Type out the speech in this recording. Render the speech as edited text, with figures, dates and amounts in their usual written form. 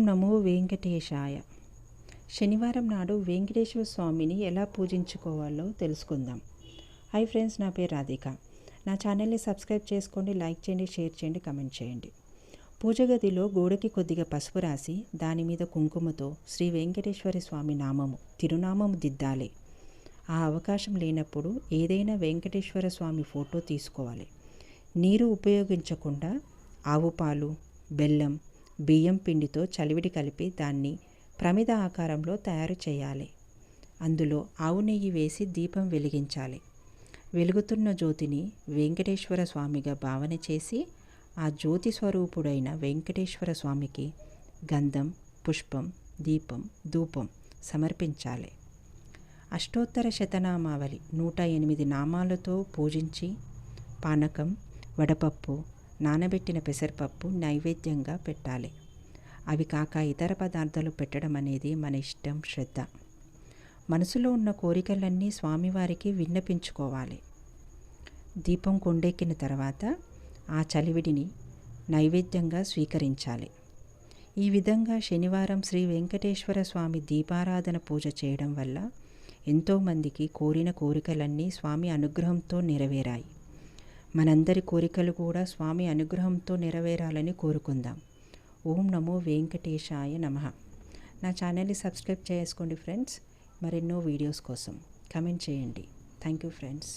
నమో వెంకటేశాయ. శనివారం నాడు వెంకటేశ్వర స్వామిని ఎలా పూజించుకోవాలో తెలుసుకుందాం. హాయ్ ఫ్రెండ్స్, నా పేరు రాధిక. నా ఛానల్ని సబ్స్క్రైబ్ చేసుకోండి, లైక్ చేయండి, షేర్ చేయండి, కమెంట్ చేయండి. పూజ గదిలో గోడకి కొద్దిగా పసుపు రాసి దాని మీద కుంకుమతో శ్రీ వెంకటేశ్వర స్వామి నామము, తిరునామము దిద్దాలి. ఆ అవకాశం లేనప్పుడు ఏదైనా వెంకటేశ్వర స్వామి ఫోటో తీసుకోవాలి. నీరు ఉపయోగించకుండా ఆవు పాలు, బెల్లం, బియ్యం పిండితో చలివిడి కలిపి దాన్ని ప్రమిద ఆకారంలో తయారు చేయాలి. అందులో ఆవు నెయ్యి వేసి దీపం వెలిగించాలి. వెలుగుతున్న జ్యోతిని వెంకటేశ్వర స్వామిగా భావన చేసి ఆ జ్యోతి స్వరూపుడైన వెంకటేశ్వర స్వామికి గంధం, పుష్పం, దీపం, ధూపం సమర్పించాలి. అష్టోత్తర శతనామావళి 108 నామాలతో పూజించి పానకం, వడపప్పు, నానబెట్టిన పెసరపప్పు నైవేద్యంగా పెట్టాలి. అవి కాక ఇతర పదార్థాలు పెట్టడం అనేది మన ఇష్టం, శ్రద్ధ. మనసులో ఉన్న కోరికలన్నీ స్వామివారికి విన్నపించుకోవాలి. దీపం కొండెక్కిన తర్వాత ఆ చలివిడిని నైవేద్యంగా స్వీకరించాలి. ఈ విధంగా శనివారం శ్రీ వెంకటేశ్వర స్వామి దీపారాధన పూజ చేయడం వల్ల ఎంతోమందికి కోరిన కోరికలన్నీ స్వామి అనుగ్రహంతో నెరవేరాయి. మనందరి కోరికలు కూడా స్వామి అనుగ్రహంతో నెరవేరాలని కోరుకుందాం. ఓం నమో వెంకటేశాయ నమః. నా ఛానల్ని సబ్స్క్రైబ్ చేసుకోండి ఫ్రెండ్స్. మరెన్నో వీడియోస్ కోసం కమెంట్ చేయండి. Thank you friends.